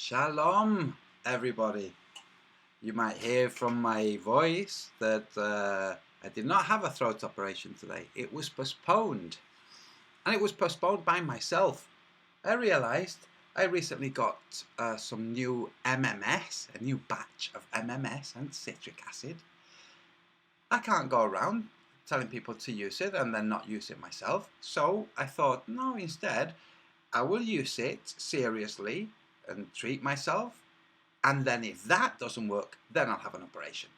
Shalom, everybody. You might hear from my voice that I did not have a throat operation today. It was postponed. And it was postponed by myself. I realized I recently got some new MMS, a new batch of MMS and citric acid. I can't go around telling people to use it and then not use it myself. So I thought, no, instead, I will use it seriously and treat myself, and then if that doesn't work, then I'll have an operation.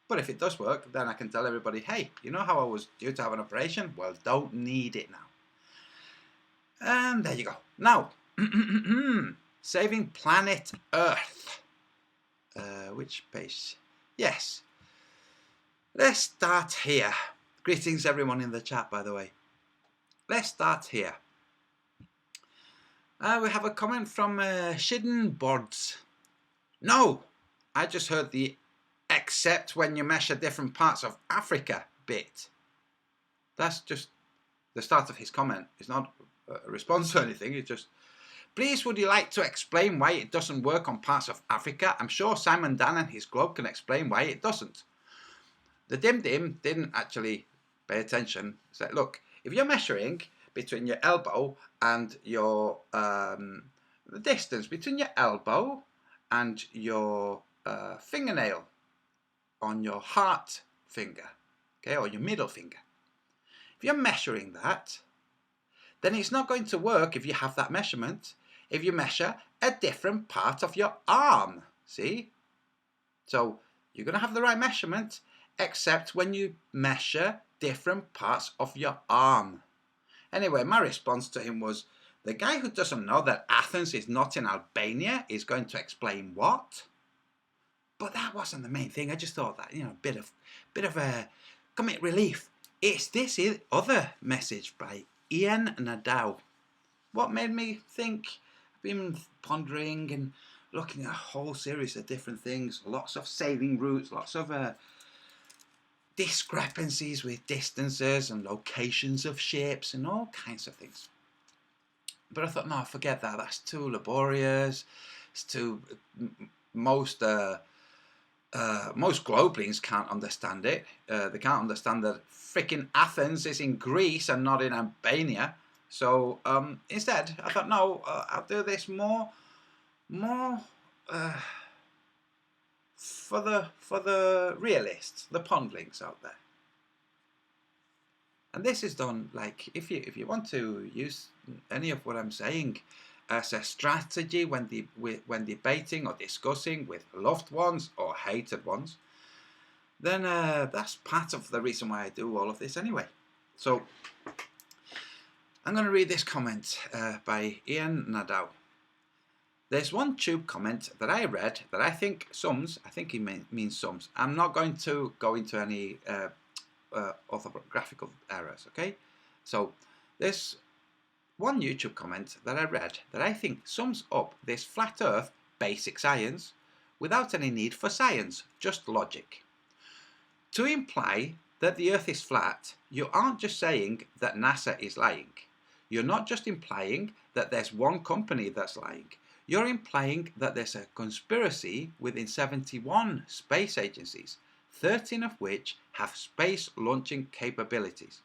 But if it does work, then I can tell everybody, hey, you know how I was due to have an operation? Well, don't need it now. And there you go. Now, saving planet Earth. Which page? Yes. Let's start here. Greetings everyone in the chat, by the way. Let's start here. We have a comment from Shidden Boards. No, I just heard the except when you measure different parts of Africa bit. That's just the start of his comment. It's not a response to anything. It's just, please would you like to explain why it doesn't work on parts of Africa? I'm sure Simon Dan and his globe can explain why it doesn't. The Dim Dim didn't actually pay attention. He said, look, if you're measuring between your elbow and your the distance between your elbow and your fingernail on your heart finger, okay, or your middle finger. If you're measuring that, then it's not going to work if you have that measurement, if you measure a different part of your arm. See? So you're going to have the right measurement, except when you measure different parts of your arm. Anyway, my response to him was, the guy who doesn't know that Athens is not in Albania is going to explain what? But that wasn't the main thing. I just thought that, a bit of a comic relief. It's this other message by Ian Nadeau. What made me think? I've been pondering and looking at a whole series of different things. Lots of sailing routes, lots of discrepancies with distances and locations of ships and all kinds of things. But I thought, no, forget that. That's too laborious. It's too... Most Globalines can't understand it. They can't understand that freaking Athens is in Greece and not in Albania. So instead, I thought, no, I'll do this more for the realists, the pondlings out there. And this is done, like, if you want to use any of what I'm saying as a strategy when debating or discussing with loved ones or hated ones, then that's part of the reason why I do all of this anyway. So I'm going to read this comment by Ian Nadeau. There's one tube comment that I read that I think he means sums. I'm not going to go into any orthographical errors, okay? So there's one YouTube comment that I read that I think sums up this flat earth basic science without any need for science, just logic. To imply that the earth is flat, you aren't just saying that NASA is lying. You're not just implying that there's one company that's lying. You're implying that there's a conspiracy within 71 space agencies, 13 of which have space launching capabilities.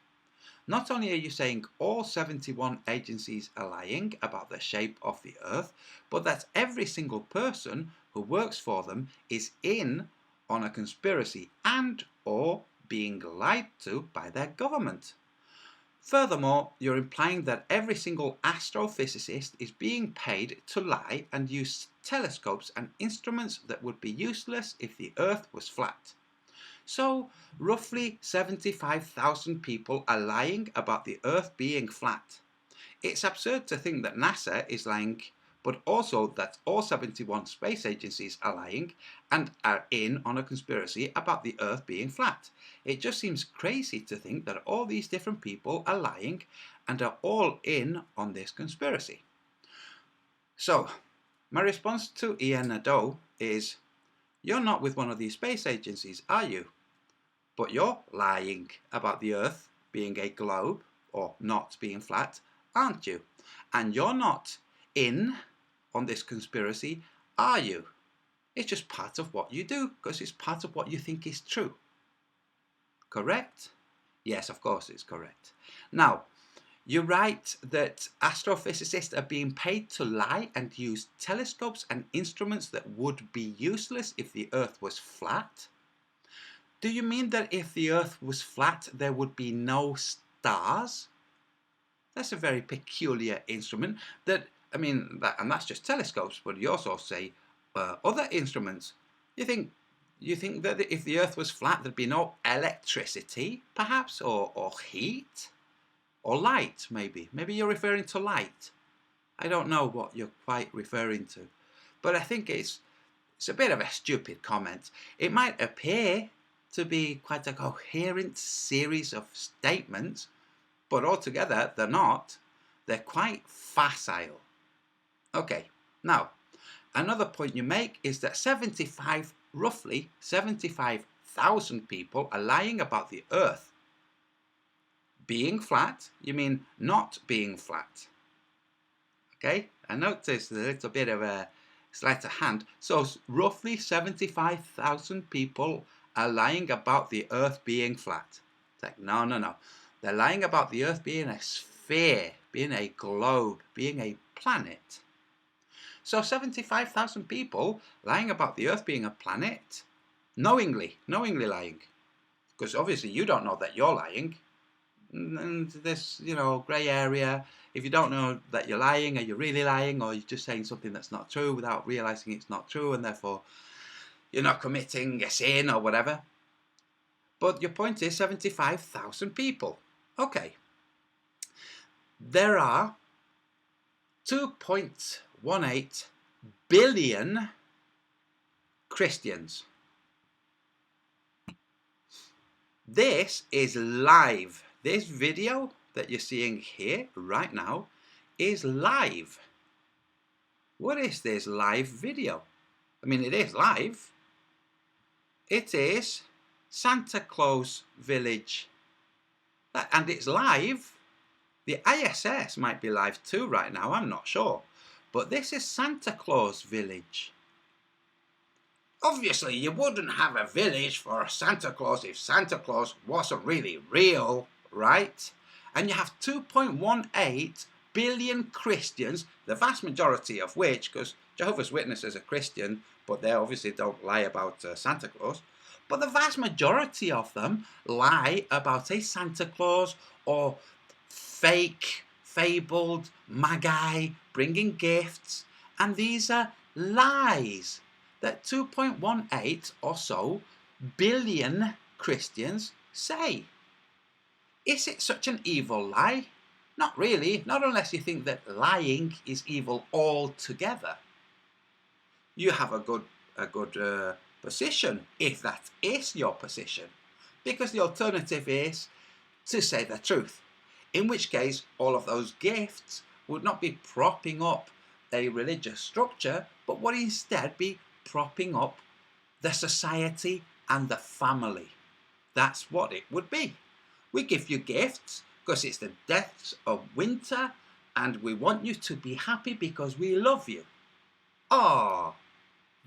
Not only are you saying all 71 agencies are lying about the shape of the Earth, but that every single person who works for them is in on a conspiracy and or being lied to by their government. Furthermore, you're implying that every single astrophysicist is being paid to lie and use telescopes and instruments that would be useless if the Earth was flat. So, roughly 75,000 people are lying about the Earth being flat. It's absurd to think that NASA is lying, but also that all 71 space agencies are lying and are in on a conspiracy about the Earth being flat. It just seems crazy to think that all these different people are lying and are all in on this conspiracy. So, my response to Ian Nadeau is, you're not with one of these space agencies, are you? But you're lying about the Earth being a globe, or not being flat, aren't you? And you're not in on this conspiracy, are you? It's just part of what you do, because it's part of what you think is true. Correct? Yes, of course it's correct. Now, you write that astrophysicists are being paid to lie and use telescopes and instruments that would be useless if the Earth was flat. Do you mean that if the Earth was flat, there would be no stars? That's a very peculiar instrument. And that's just telescopes. But you also say other instruments. You think that if the Earth was flat, there'd be no electricity, perhaps, or heat, or light, maybe. Maybe you're referring to light. I don't know what you're quite referring to, but I think it's a bit of a stupid comment. It might appear to be quite a coherent series of statements, but altogether they're not. They're quite facile. Okay, now, another point you make is that roughly 75,000 people are lying about the Earth being flat. You mean not being flat. Okay, I noticed a little bit of a sleight of hand. So roughly 75,000 people are lying about the Earth being flat. It's like, no. They're lying about the Earth being a sphere, being a globe, being a planet. So 75,000 people lying about the Earth being a planet, knowingly lying. Because obviously you don't know that you're lying. And this, grey area If you don't know that you're lying, are you really lying, or you're just saying something that's not true without realizing it's not true, and therefore you're not committing a sin or whatever. But your point is 75,000 people. Okay. There are 2.18 billion Christians. This is live. This video that you're seeing here right now is live. What is this live video? I mean, it is live. It is Santa Claus Village. And it's live. The ISS might be live too right now, I'm not sure. But this is Santa Claus Village. Obviously, you wouldn't have a village for Santa Claus if Santa Claus wasn't really real, right? And you have 2.18 billion Christians, the vast majority of which, because Jehovah's Witnesses are Christian, but they obviously don't lie about Santa Claus, but the vast majority of them lie about a Santa Claus or fake, fabled magi bringing gifts, and these are lies that 2.18 or so billion Christians say. Is it such an evil lie? Not really, not unless you think that lying is evil altogether. You have a good position if that is your position, because the alternative is to say the truth, in which case all of those gifts would not be propping up a religious structure, but would instead be propping up the society and the family. That's what it would be. We give you gifts because it's the depths of winter and we want you to be happy because we love you. Oh,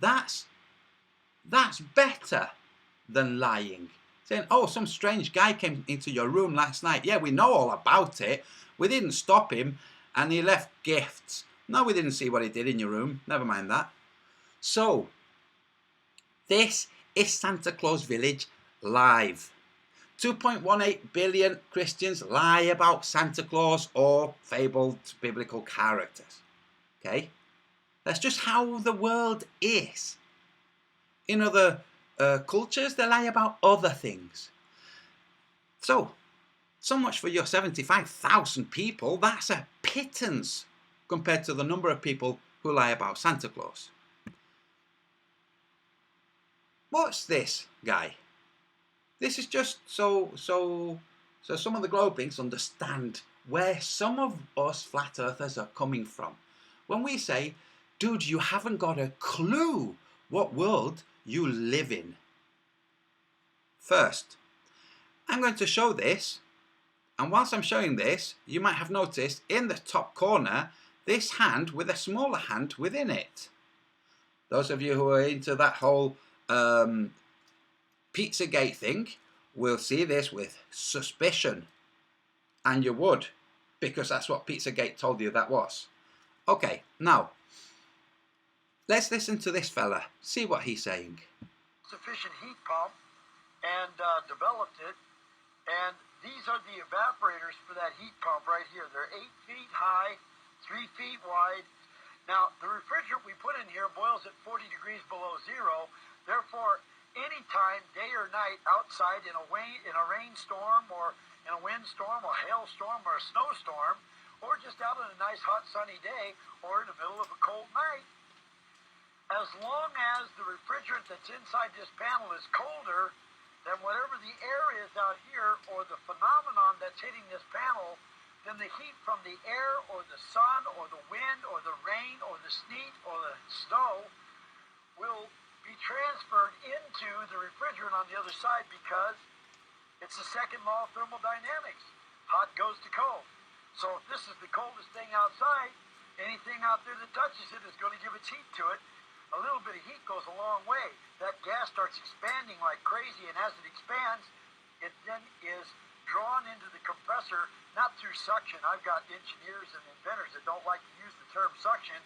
that's better than lying. Saying, oh, some strange guy came into your room last night. Yeah, we know all about it. We didn't stop him and he left gifts. No, we didn't see what he did in your room. Never mind that. So, this is Santa Claus Village live. 2.18 billion Christians lie about Santa Claus or fabled biblical characters. Okay? That's just how the world is. In other cultures, they lie about other things. So much for your 75,000 people. That's a pittance compared to the number of people who lie about Santa Claus. What's this guy? This is just so some of the globings understand where some of us flat earthers are coming from. When we say, dude, you haven't got a clue what world you live in. First, I'm going to show this, and whilst I'm showing this, you might have noticed in the top corner this hand with a smaller hand within it. Those of you who are into that whole Pizzagate thing will see this with suspicion, and you would, because that's what Pizzagate told you that was. Okay, now let's listen to this fella, see what he's saying. Sufficient heat pump and developed it, and these are the evaporators for that heat pump right here. They're 8 feet high, 3 feet wide. Now, the refrigerant we put in here boils at 40 degrees below zero. Therefore, anytime, day or night, outside in a rainstorm or in a windstorm or hailstorm or a snowstorm, or just out on a nice hot sunny day or in the middle of a cold night, as long as the refrigerant that's inside this panel is colder than whatever the air is out here or the phenomenon that's hitting this panel, then the heat from the air or the sun or the wind or the rain or the sleet or the snow will be transferred into the refrigerant on the other side, because it's the second law of thermodynamics. Hot goes to cold. So if this is the coldest thing outside, anything out there that touches it is going to give its heat to it. A little bit of heat goes a long way. That gas starts expanding like crazy, and as it expands, it then is drawn into the compressor, not through suction. I've got engineers and inventors that don't like to use the term suction,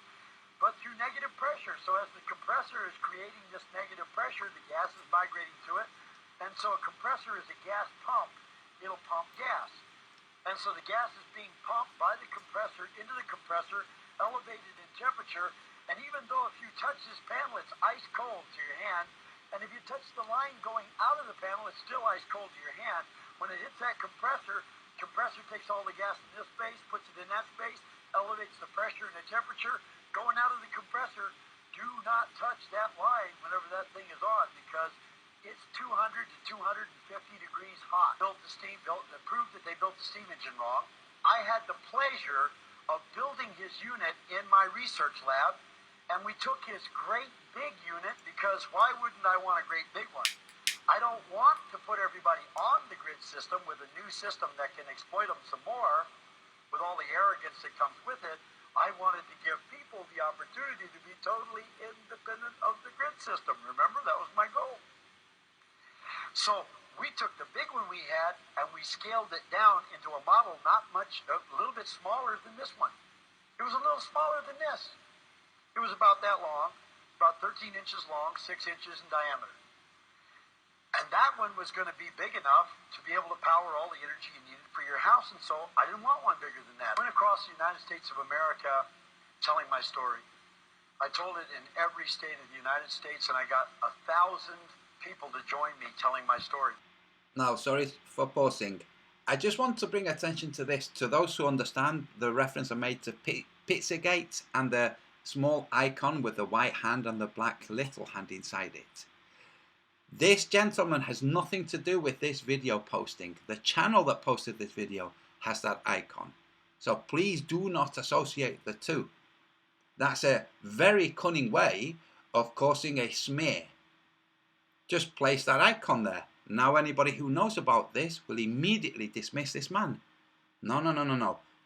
but through negative pressure. So as the compressor is creating this negative pressure, the gas is migrating to it. And so a compressor is a gas pump. It'll pump gas. And so the gas is being pumped by the compressor compressor, elevated in temperature, and even though if you touch this panel, it's ice cold to your hand, and if you touch the line going out of the panel, it's still ice cold to your hand. When it hits that compressor takes all the gas in this space, puts it in that space, elevates the pressure and the temperature. Going out of the compressor, do not touch that line whenever that thing is on, because it's 200 to 250 degrees hot. Proved that they built the steam engine wrong. I had the pleasure of building his unit in my research lab, and we took his great big unit, because why wouldn't I want a great big one? I don't want to put everybody on the grid system with a new system that can exploit them some more with all the arrogance that comes with it. I wanted to give people the opportunity to be totally independent of the grid system. Remember, that was my goal. So we took the big one we had and we scaled it down into a model not much, a little bit smaller than this one. It was a little smaller than this. It was about that long, about 13 inches long, 6 inches in diameter. And that one was going to be big enough to be able to power all the energy you needed for your house. And so I didn't want one bigger than that. I went across the United States of America telling my story. I told it in every state of the United States, and I got 1,000 people to join me telling my story. Now, sorry for pausing. I just want to bring attention to this, to those who understand the reference I made to Pizzagate and the small icon with the white hand and the black little hand inside it. This gentleman has nothing to do with this video posting. The channel that posted this video has that icon. So please do not associate the two. That's a very cunning way of causing a smear. Just place that icon there. Now anybody who knows about this will immediately dismiss this man. No.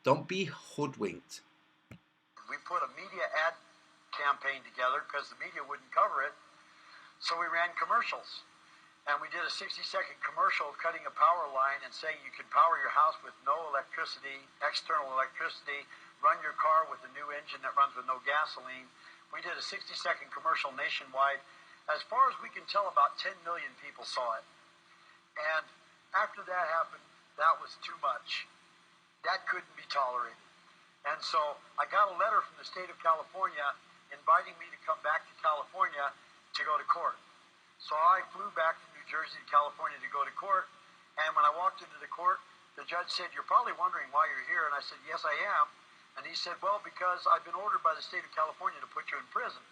Don't be hoodwinked. We put a media ad campaign together because the media wouldn't cover it. So we ran commercials, and we did a 60-second commercial cutting a power line and saying you can power your house with no electricity, external electricity, run your car with a new engine that runs with no gasoline. We did a 60-second commercial nationwide. As far as we can tell, about 10 million people saw it. And after that happened, that was too much. That couldn't be tolerated. And so I got a letter from the state of California inviting me to come back to California to go to court. So I flew back to New Jersey to California to go to court, and when I walked into the court, the judge said, "You're probably wondering why you're here," and I said, "Yes, I am." And he said, "Well, because I've been ordered by the state of California to put you in prison."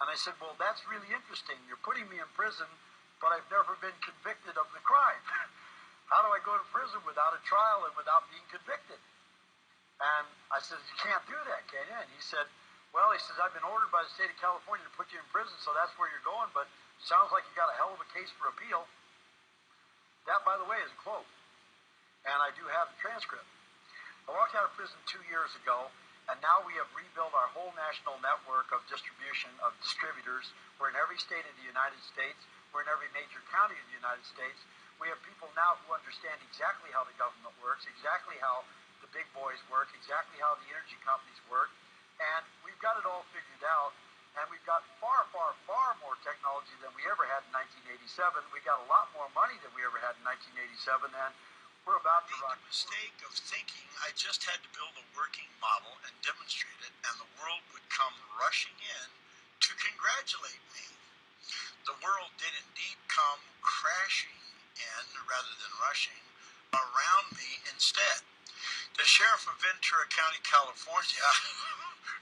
And I said, "Well, that's really interesting. You're putting me in prison, but I've never been convicted of the crime. How do I go to prison without a trial and without being convicted?" And I said, "You can't do that, can you?" And he said, "Well," he says, "I've been ordered by the state of California to put you in prison, so that's where you're going, but sounds like you got a hell of a case for appeal." That, by the way, is a quote, and I do have the transcript. I walked out of prison 2 years ago, and now we have rebuilt our whole national network of distribution of distributors. We're in every state of the United States. We're in every major county of the United States. We have people now who understand exactly how the government works, exactly how the big boys work, exactly how the energy companies work. And we've got it all figured out, and we've got far more technology than we ever had in 1987. We got a lot more money than we ever had in 1987, and we're about to rock. The mistake of thinking I just had to build a working model and demonstrate it, and the world would come rushing in to congratulate me. The world did indeed come crashing in, rather than rushing, around me instead. The sheriff of Ventura County, California,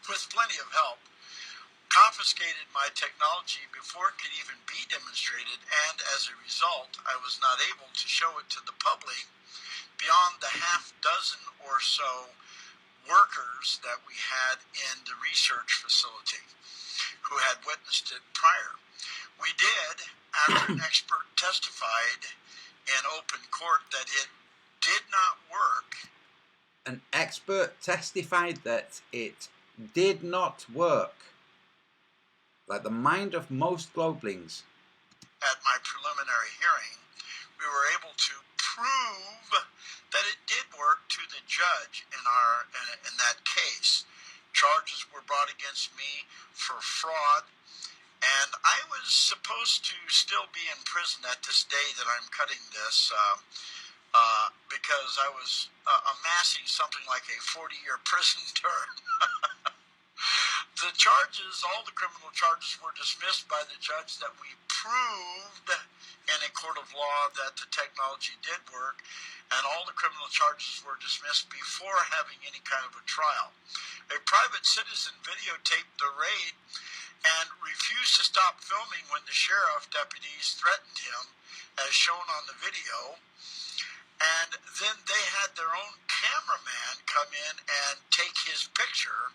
with plenty of help, confiscated my technology before it could even be demonstrated, and as a result, I was not able to show it to the public beyond the half dozen or so workers that we had in the research facility who had witnessed it prior. We did, after an expert testified in open court that it did not work. An expert testified that it did not work. Like the mind of most globelings. At my preliminary hearing, we were able to prove that it did work to the judge in that case. Charges were brought against me for fraud, and I was supposed to still be in prison at this day that I'm cutting this because I was amassing something like a 40-year prison term. The charges, all the criminal charges, were dismissed by the judge that we proved in a court of law that the technology did work, and all the criminal charges were dismissed before having any kind of a trial. A private citizen videotaped the raid and refused to stop filming when the sheriff deputies threatened him, as shown on the video. And then they had their own cameraman come in and take his picture.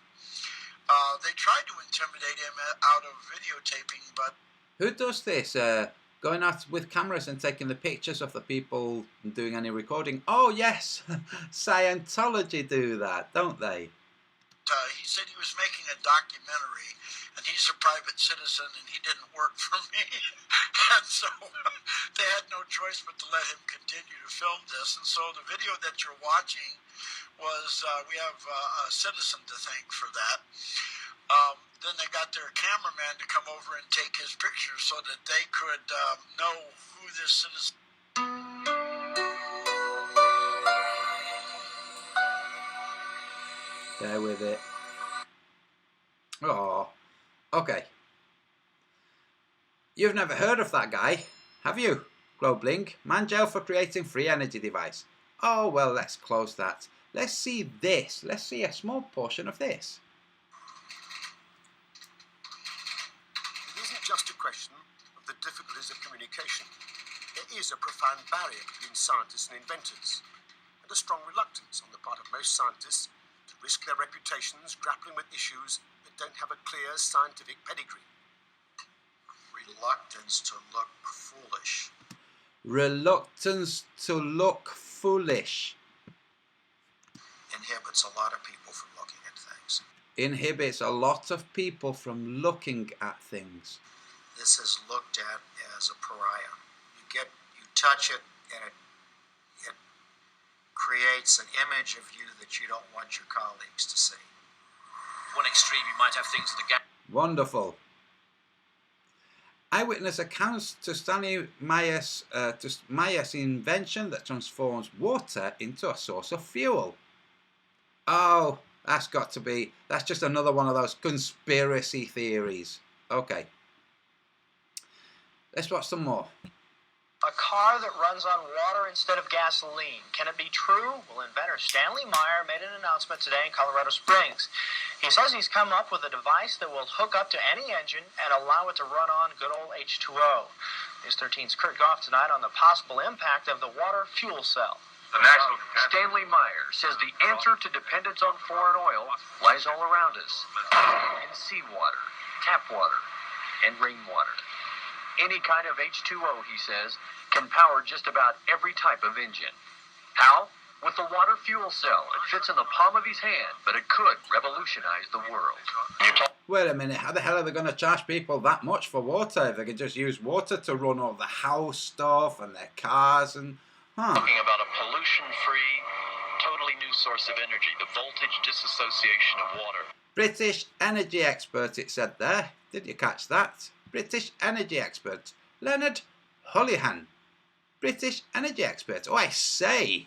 They tried to intimidate him out of videotaping, but... Who does this? Going out with cameras and taking the pictures of the people doing any recording? Oh, yes! Scientology do that, don't they? He said he was making a documentary, and he's a private citizen, and he didn't work for me. And so they had no choice but to let him continue to film this. And so the video that you're watching was, we have a citizen to thank for that. Then they got their cameraman to come over and take his picture so that they could know who this citizen... Bear with it. Oh, okay. You've never heard of that guy, have you? Globelink, man jail for creating free energy device. Oh, well, let's close that. Let's see this. Let's see a small portion of this. It isn't just a question of the difficulties of communication. There is a profound barrier between scientists and inventors, and a strong reluctance on the part of most scientists to risk their reputations grappling with issues that don't have a clear scientific pedigree. Reluctance to look foolish. Reluctance to look foolish. Inhibits a lot of people from looking at things. Inhibits a lot of people from looking at things. This is looked at as a pariah. You touch it, and it creates an image of you that you don't want your colleagues to see. One extreme, you might have things that Wonderful. Eyewitness accounts to Stanley Myers' invention that transforms water into a source of fuel. Oh, that's just another one of those conspiracy theories. Okay. Let's watch some more. A car that runs on water instead of gasoline. Can it be true? Well, inventor Stanley Meyer made an announcement today in Colorado Springs. He says he's come up with a device that will hook up to any engine and allow it to run on good old H2O. News 13's Kurt Goff tonight on the possible impact of the water fuel cell. Stanley Meyer says the answer to dependence on foreign oil lies all around us. In seawater, tap water, and rainwater. Any kind of H2O, he says, can power just about every type of engine. How? With the water fuel cell. It fits in the palm of his hand, but it could revolutionize the world. Wait a minute, how the hell are they going to charge people that much for water if they can just use water to run all the house stuff and their cars and... Talking about a pollution-free, totally new source of energy, the voltage disassociation of water. British energy expert, it said there. Did you catch that? British energy expert. Leonard Holohan. British energy expert. Oh, I say.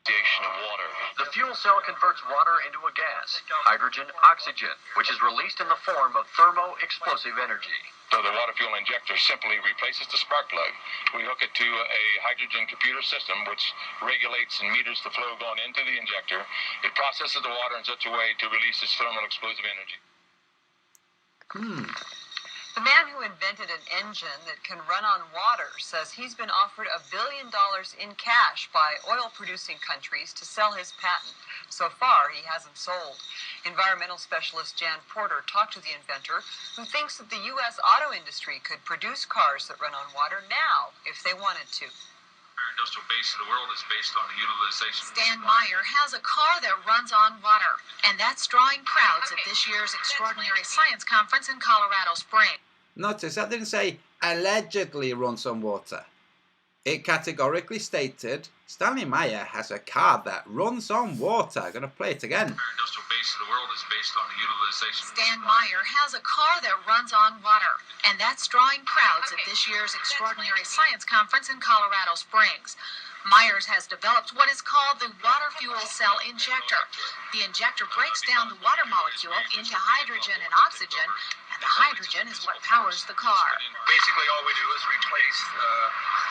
Of water. The fuel cell converts water into a gas, hydrogen oxygen, which is released in the form of thermo-explosive energy. So the water fuel injector simply replaces the spark plug. We hook it to a hydrogen computer system which regulates and meters the flow going into the injector. It processes the water in such a way to release its thermal explosive energy. The man who invented an engine that can run on water says he's been offered $1 billion in cash by oil-producing countries to sell his patent. So far, he hasn't sold. Environmental specialist Jan Porter talked to the inventor, who thinks that the U.S. auto industry could produce cars that run on water now if they wanted to. Our industrial base of the world is based on the utilization. Stan Meyer has a car that runs on water, and that's drawing crowds at this year's Extraordinary Science Conference in Colorado Springs. Notice that didn't say allegedly runs on water. It categorically stated Stanley Meyer has a car that runs on water. I'm going to play it again. Our industrial base base of the world is based on the utilization. Stan Meyer has a car that runs on water, and that's drawing crowds at this year's Extraordinary Science Conference in Colorado Springs. Myers has developed what is called the water fuel cell injector. The injector breaks down the water molecule into hydrogen and oxygen, and the hydrogen is what powers the car. Basically, all we do is replace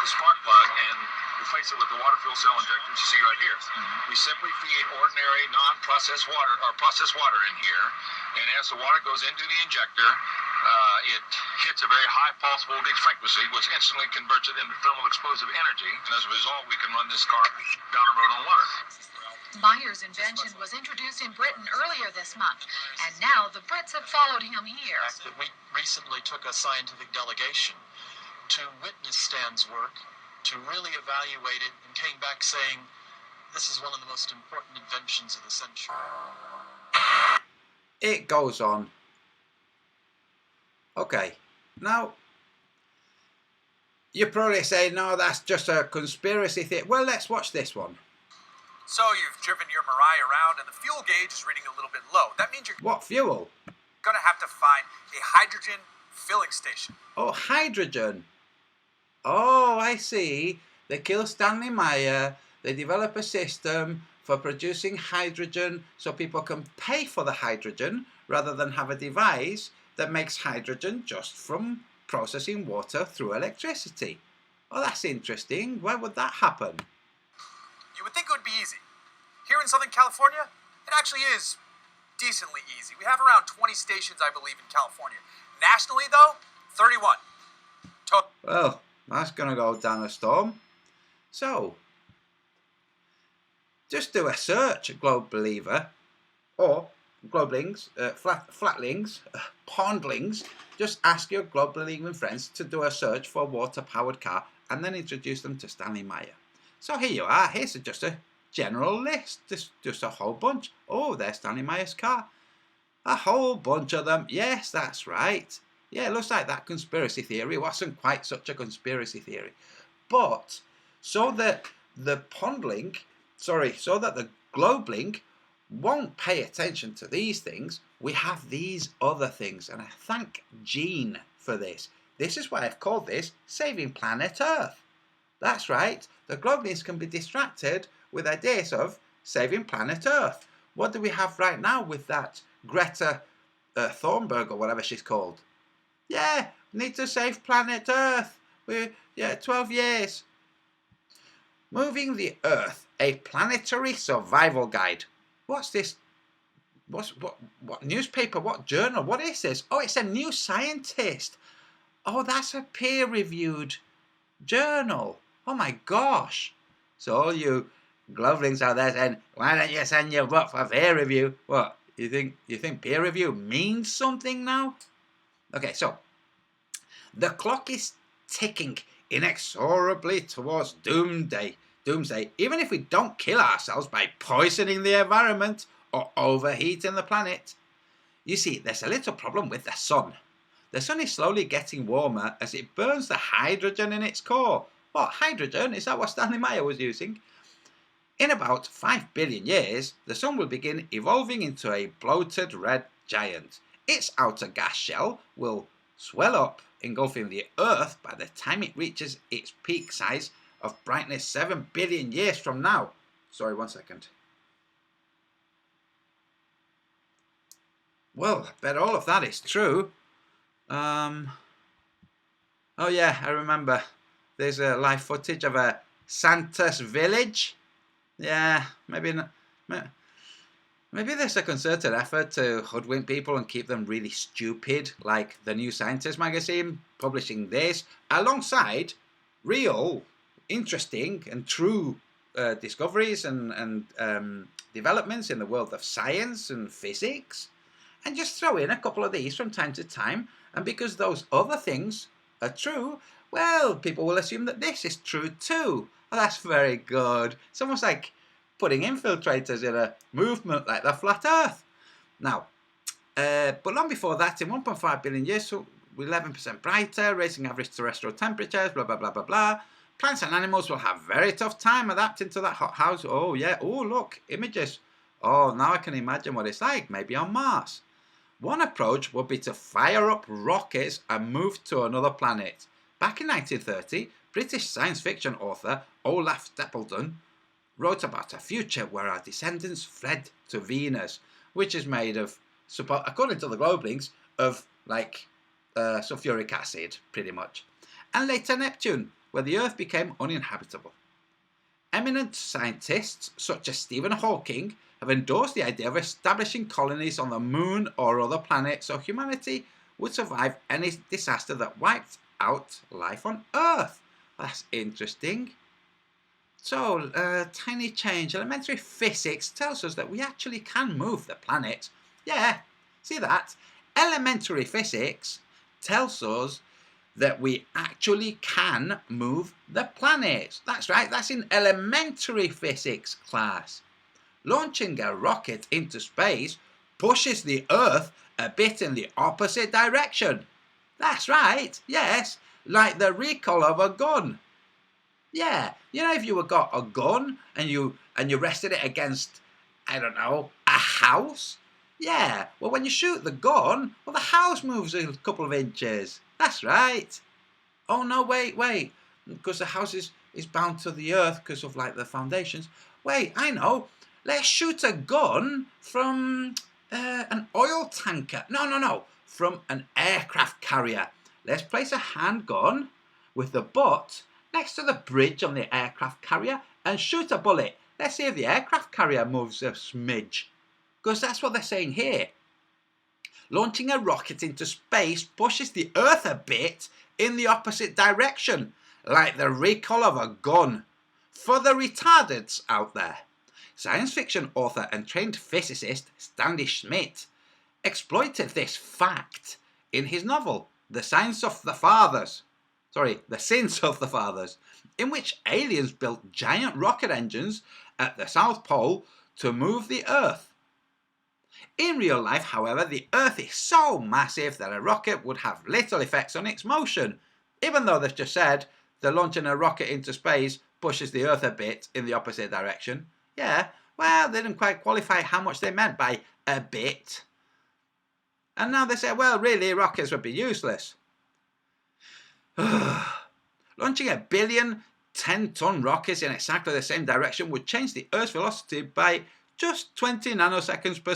the spark plug and replace it with the water fuel cell injector you see right here. We simply feed ordinary non-processed water or processed water in here, and as the water goes into the injector, it hits a very high pulse voltage frequency, which instantly converts it into thermal explosive energy, and as a result, we can run this car down the road on water. Meyer's invention was introduced in Britain earlier this month, and now the Brits have followed him here. We recently took a scientific delegation to witness Stan's work, to really evaluate it, and came back saying, this is one of the most important inventions of the century. It goes on. Okay, now, you probably say, no, that's just a conspiracy theory. Well, let's watch this one. So you've driven your Mirai around and the fuel gauge is reading a little bit low. That means you're What fuel? going to have to find a hydrogen filling station. Oh, hydrogen. Oh, I see. They kill Stanley Meyer. They develop a system for producing hydrogen so people can pay for the hydrogen rather than have a device that makes hydrogen just from processing water through electricity. Oh, that's interesting. Why would that happen? You would think it would be easy. Here in Southern California, it actually is decently easy. We have around 20 stations, I believe, in California. Nationally, though, 31. Well, that's going to go down a storm. So, just do a search at Globe Believer or Globelings, Flatlings, Pondlings. Just ask your Globe Believing friends to do a search for a water-powered car and then introduce them to Stanley Meyer. So here you are. Here's just a general list. Just a whole bunch. Oh, there's Stanley Meyer's car. A whole bunch of them. Yes, that's right. Yeah, it looks like that conspiracy theory wasn't quite such a conspiracy theory. But so that the so that the Globelink won't pay attention to these things, we have these other things. And I thank Gene for this. This is why I've called this Saving Planet Earth. That's right. The Globelings can be distracted with ideas of saving planet Earth. What do we have right now with that Greta Thunberg or whatever she's called? Yeah, need to save planet Earth. 12 years. Moving the Earth, a planetary survival guide. What's this? What newspaper? What journal? What is this? Oh, it's a New Scientist. Oh, that's a peer-reviewed journal. Oh my gosh. So all you Glovelings out there saying, why don't you send your book for peer review? What? You think peer review means something now? Okay, so the clock is ticking inexorably towards doomsday. Even if we don't kill ourselves by poisoning the environment or overheating the planet. You see, there's a little problem with the sun. The sun is slowly getting warmer as it burns the hydrogen in its core. What, hydrogen? Is that what Stanley Meyer was using? In about 5 billion years, the sun will begin evolving into a bloated red giant. Its outer gas shell will swell up, engulfing the Earth by the time it reaches its peak size of brightness 7 billion years from now. Sorry, 1 second. Well, I bet all of that is true. Oh yeah, I remember. There's a live footage of a Santos village. Yeah, maybe not. Maybe there's a concerted effort to hoodwink people and keep them really stupid, like the New Scientist magazine publishing this, alongside real, interesting and true discoveries and developments in the world of science and physics. And just throw in a couple of these from time to time, and because those other things are true, well, people will assume that this is true too. Oh, that's very good. It's almost like putting infiltrators in a movement like the Flat Earth. Now, but long before that, in 1.5 billion years, so 11% brighter, raising average terrestrial temperatures, blah, blah, blah, blah, blah. Plants and animals will have very tough time adapting to that hot house. Oh, yeah. Oh, look, images Oh, now I can imagine what it's like, maybe on Mars. One approach would be to fire up rockets and move to another planet. Back in 1930, British science fiction author Olaf Stapledon wrote about a future where our descendants fled to Venus, which is made of, according to the Globelinks, of like sulfuric acid, pretty much, and later Neptune, where the Earth became uninhabitable. Eminent scientists such as Stephen Hawking have endorsed the idea of establishing colonies on the Moon or other planets so humanity would survive any disaster that wiped out life on Earth. That's interesting. So, tiny change. Elementary physics tells us that we actually can move the planet. Yeah, see that? Elementary physics tells us that we actually can move the planet. That's right, that's in elementary physics class. Launching a rocket into space pushes the Earth a bit in the opposite direction. That's right, yes, like the recoil of a gun. Yeah, you know, if you got a gun and you rested it against, I don't know, a house. Yeah, well, when you shoot the gun, well, the house moves a couple of inches. That's right. Oh no, wait, because the house is bound to the earth because of like the foundations. Wait, I know. Let's shoot a gun from an oil tanker. No, from an aircraft carrier. Let's place a handgun with the butt next to the bridge on the aircraft carrier and shoot a bullet. Let's see if the aircraft carrier moves a smidge. Because that's what they're saying here. Launching a rocket into space pushes the Earth a bit in the opposite direction, like the recoil of a gun. For the retardeds out there, science fiction author and trained physicist Stanley Schmidt exploited this fact in his novel, The Sins of the Fathers, in which aliens built giant rocket engines at the South Pole to move the Earth. In real life, however, the Earth is so massive that a rocket would have little effects on its motion, even though they've just said that launching a rocket into space pushes the Earth a bit in the opposite direction. Yeah, well, they didn't quite qualify how much they meant by a bit. And now they say, well, really, rockets would be useless. Launching 1 billion 10-ton rockets in exactly the same direction would change the Earth's velocity by just 20 nanometers per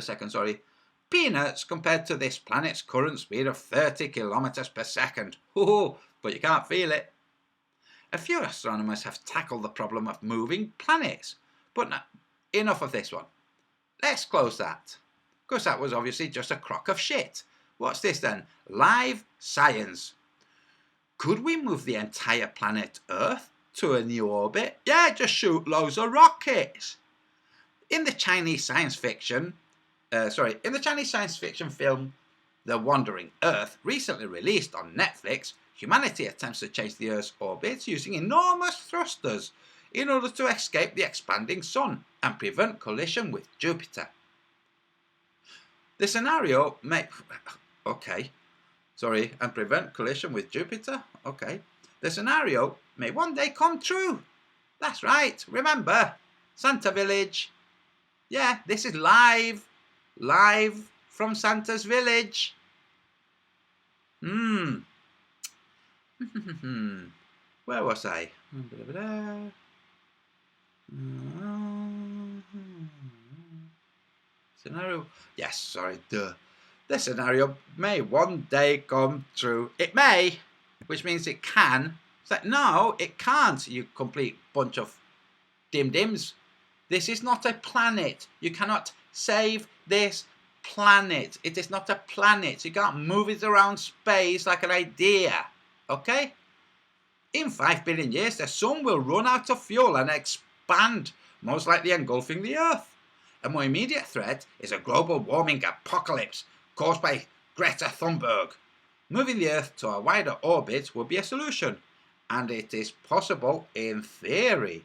second, peanuts compared to this planet's current speed of 30 kilometers per second. But you can't feel it. A few astronomers have tackled the problem of moving planets, but no, enough of this one. Let's close that, because that was obviously just a crock of shit. What's this then? Live science. Could we move the entire planet Earth to a new orbit? Yeah, just shoot loads of rockets. In the Chinese science fiction film The Wandering Earth, recently released on Netflix, humanity attempts to change the Earth's orbit using enormous thrusters in order to escape the expanding sun and prevent collision with Jupiter. The scenario may... and prevent collision with Jupiter? Okay. The scenario may one day come true. That's right, remember, Santa Village. Yeah, this is live from Santa's village. Where was I? Scenario. Yes, sorry, duh. This scenario may one day come true. It may, which means it can. It's like, no, it can't, you complete bunch of dim-dims. This is not a planet. You cannot save this planet. It is not a planet. You can't move it around space like an idea. Okay? In 5 billion years, the sun will run out of fuel and expand, most likely engulfing the Earth. A more immediate threat is a global warming apocalypse caused by Greta Thunberg. Moving the Earth to a wider orbit would be a solution, and it is possible in theory.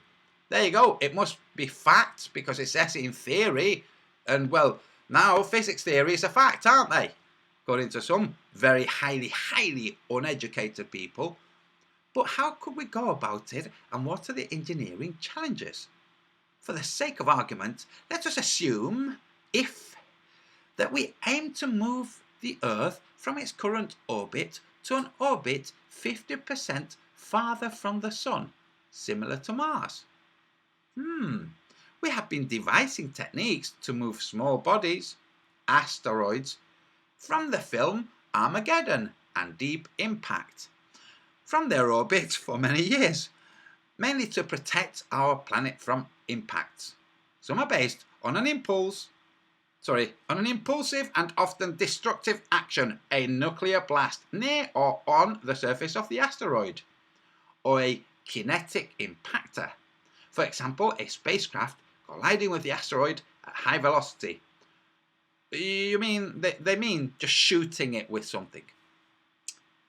There you go, it must be fact because it says in theory, and well, now physics theories are fact, aren't they? According to some very highly uneducated people. But how could we go about it, and what are the engineering challenges? for the sake of argument, let us assume, that we aim to move the Earth from its current orbit to an orbit 50% farther from the Sun, similar to Mars. We have been devising techniques to move small bodies, asteroids, from the film Armageddon and Deep Impact, from their orbits for many years, mainly to protect our planet from impacts. Some are based on an impulsive and often destructive action, a nuclear blast near or on the surface of the asteroid, or a kinetic impactor. For example, a spacecraft colliding with the asteroid at high velocity. You mean, they mean just shooting it with something.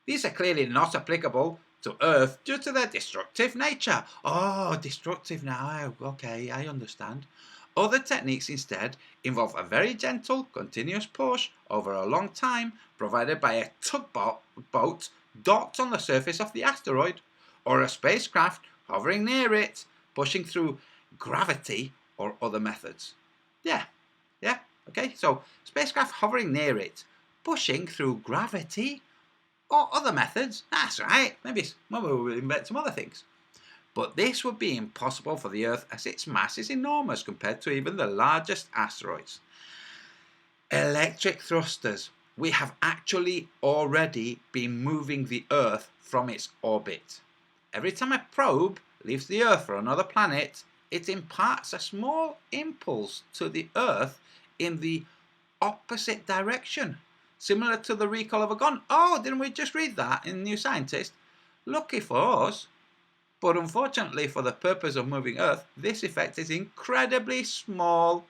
These are clearly not applicable to Earth due to their destructive nature. Oh, destructive now, okay, I understand. Other techniques instead involve a very gentle, continuous push over a long time provided by a tugboat docked on the surface of the asteroid, or a spacecraft hovering near it, pushing through gravity or other methods. Yeah, okay, so spacecraft hovering near it, pushing through gravity or other methods, that's right, maybe we'll invent some other things. But this would be impossible for the Earth as its mass is enormous compared to even the largest asteroids. Electric thrusters. We have actually already been moving the Earth from its orbit. Every time a probe leaves the Earth for another planet, it imparts a small impulse to the Earth in the opposite direction, similar to the recoil of a gun. Oh, didn't we just read that in New Scientist? Lucky for us. But unfortunately for the purpose of moving Earth, this effect is incredibly small.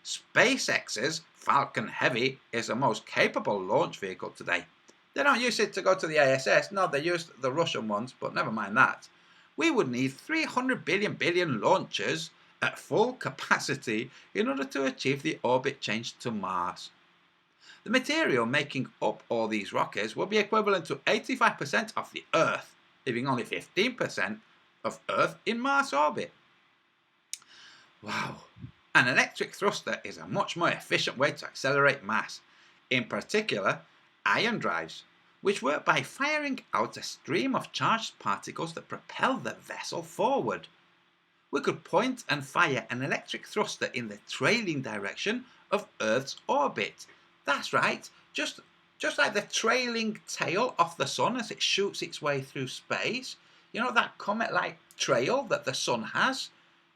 SpaceX's Falcon Heavy is the most capable launch vehicle today. They don't use it to go to the ISS, no, they used the Russian ones, but never mind that. We would need 300 billion launchers at full capacity in order to achieve the orbit change to Mars. The material making up all these rockets will be equivalent to 85% of the Earth, leaving only 15% of Earth in Mars orbit. Wow. An electric thruster is a much more efficient way to accelerate mass, in particular ion drives, which work by firing out a stream of charged particles that propel the vessel forward. We could point and fire an electric thruster in the trailing direction of Earth's orbit. That's right, just like the trailing tail of the sun as it shoots its way through space. You know that comet-like trail that the sun has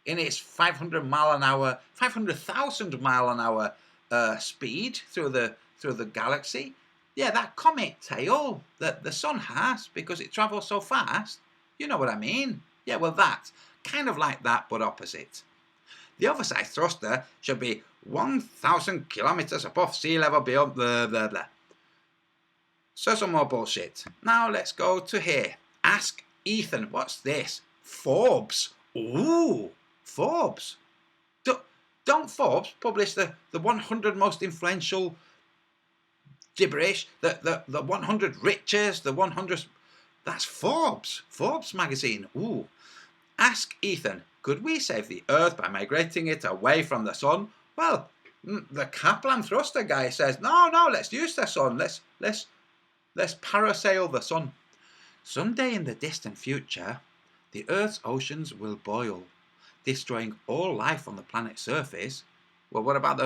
in its 500,000 mile an hour speed through the galaxy? Yeah, that comet tail that the sun has because it travels so fast. You know what I mean? Yeah, well, that. Kind of like that, but opposite. The oversized thruster should be 1,000 kilometers above sea level beyond blah, blah, blah. So some more bullshit. Now let's go to here. Ask Ethan. What's this? Forbes. Ooh, Forbes. Don't Forbes publish the 100 most influential gibberish? The 100 richest, the 100... That's Forbes. Forbes magazine. Ooh. Ask Ethan. Could we save the Earth by migrating it away from the sun? Well, the Kaplan thruster guy says, no, let's use the sun. Let's parasail the sun. Someday in the distant future, the Earth's oceans will boil, destroying all life on the planet's surface. Well, what about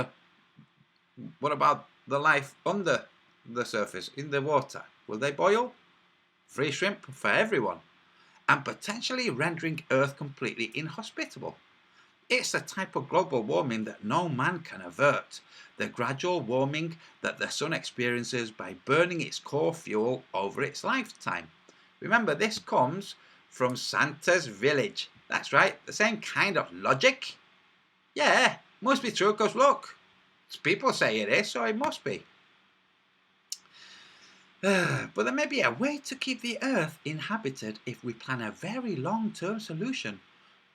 the life under the surface, in the water? Will they boil? Free shrimp for everyone, and potentially rendering Earth completely inhospitable. It's the type of global warming that no man can avert, the gradual warming that the sun experiences by burning its core fuel over its lifetime. Remember, this comes from Santa's village. That's right, the same kind of logic. Yeah, must be true, because look, people say it is, so it must be. But there may be a way to keep the Earth inhabited if we plan a very long-term solution,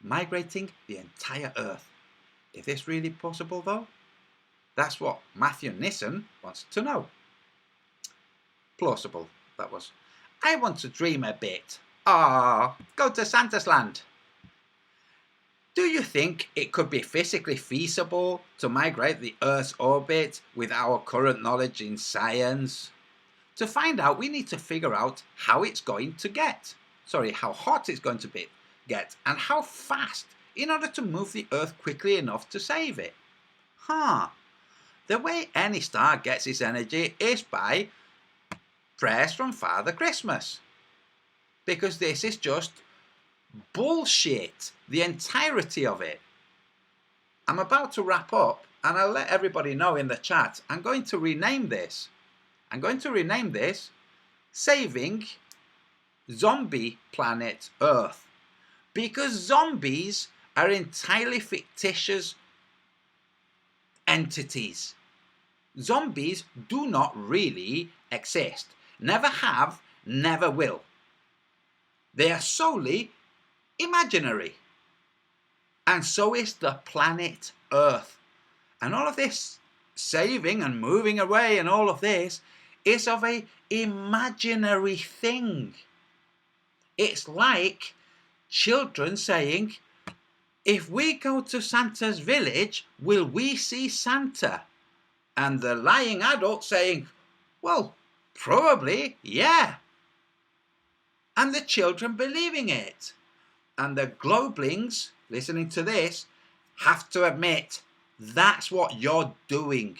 migrating the entire Earth. Is this really possible, though? That's what Matthew Nissen wants to know. Plausible, that was. I want to dream a bit. Go to Santa's land. Do you think it could be physically feasible to migrate the Earth's orbit with our current knowledge in science? To find out, we need to figure out how it's going to get. How hot it's going to get, and how fast, in order to move the Earth quickly enough to save it. The way any star gets its energy is by prayers from Father Christmas. Because this is just bullshit, the entirety of it. I'm about to wrap up, and I'll let everybody know in the chat, I'm going to rename this. I'm going to rename this Saving Zombie Planet Earth. Because zombies are entirely fictitious entities. Zombies do not really exist. Never have, never will. They are solely imaginary. And so is the planet Earth. And all of this saving and moving away and all of this is of a imaginary thing. It's like children saying, if we go to Santa's village, will we see Santa? And the lying adult saying, well, probably, yeah. And the children believing it. And the globelings listening to this have to admit that's what you're doing.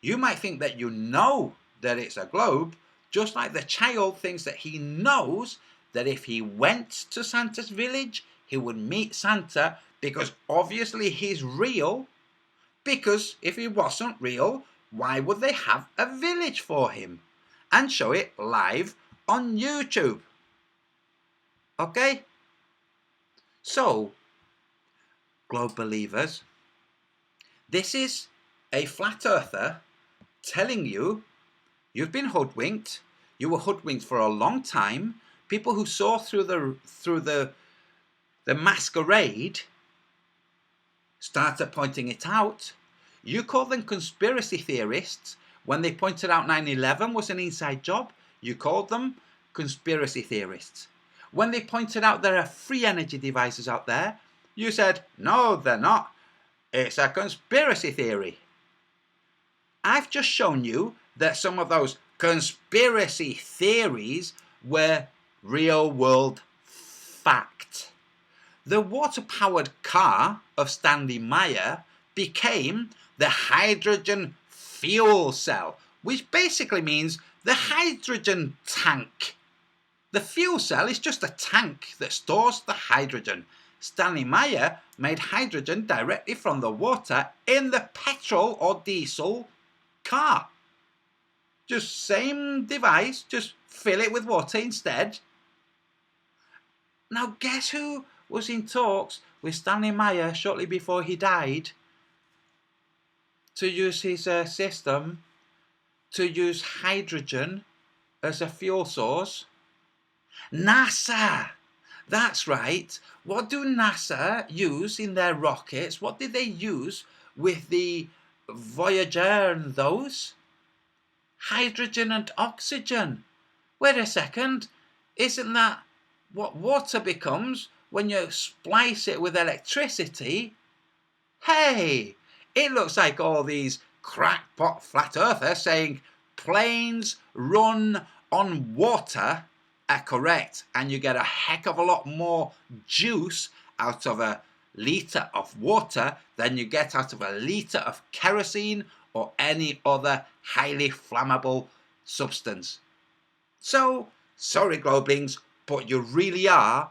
You might think that you know that it's a globe, just like the child thinks that he knows that if he went to Santa's village, he would meet Santa, because obviously he's real. Because if he wasn't real, why would they have a village for him and show it live on YouTube? Okay? So, globe believers, this is a flat earther telling you you've been hoodwinked. You were hoodwinked for a long time. People who saw through the masquerade started pointing it out. You call them conspiracy theorists. When they pointed out 9/11 was an inside job, you called them conspiracy theorists. When they pointed out there are free energy devices out there, you said, no, they're not. It's a conspiracy theory. I've just shown you that some of those conspiracy theories were real world fact. The water-powered car of Stanley Meyer became the hydrogen fuel cell, which basically means the hydrogen tank. The fuel cell is just a tank that stores the hydrogen. Stanley Meyer made hydrogen directly from the water in the petrol or diesel car. Just same device, just fill it with water instead. Now guess who was in talks with Stanley Meyer shortly before he died to use his system to use hydrogen as a fuel source? NASA! That's right. What do NASA use in their rockets? What did they use with the Voyager and those? Hydrogen and oxygen. Wait a second. Isn't that what water becomes when you splice it with electricity? Hey, it looks like all these crackpot flat earthers saying planes run on water are correct, and you get a heck of a lot more juice out of a litre of water than you get out of a litre of kerosene or any other highly flammable substance. So, sorry globelings, but you really are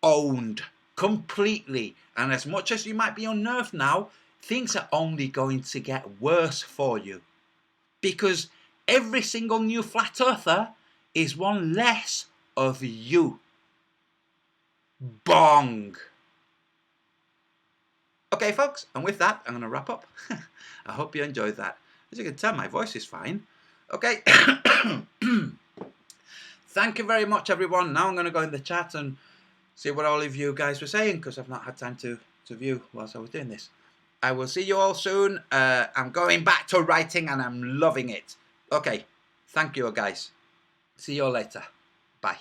owned completely. And as much as you might be unnerved now, things are only going to get worse for you. Because every single new flat earther is one less of you. Bong! Okay folks, and with that I'm going to wrap up. I hope you enjoyed that. As you can tell, my voice is fine. Okay. Thank you very much everyone. Now I'm going to go in the chat and see what all of you guys were saying, because I've not had time to view whilst I was doing this. I will see you all soon. I'm going back to writing and I'm loving it. Okay, thank you guys. See you all later. Bye.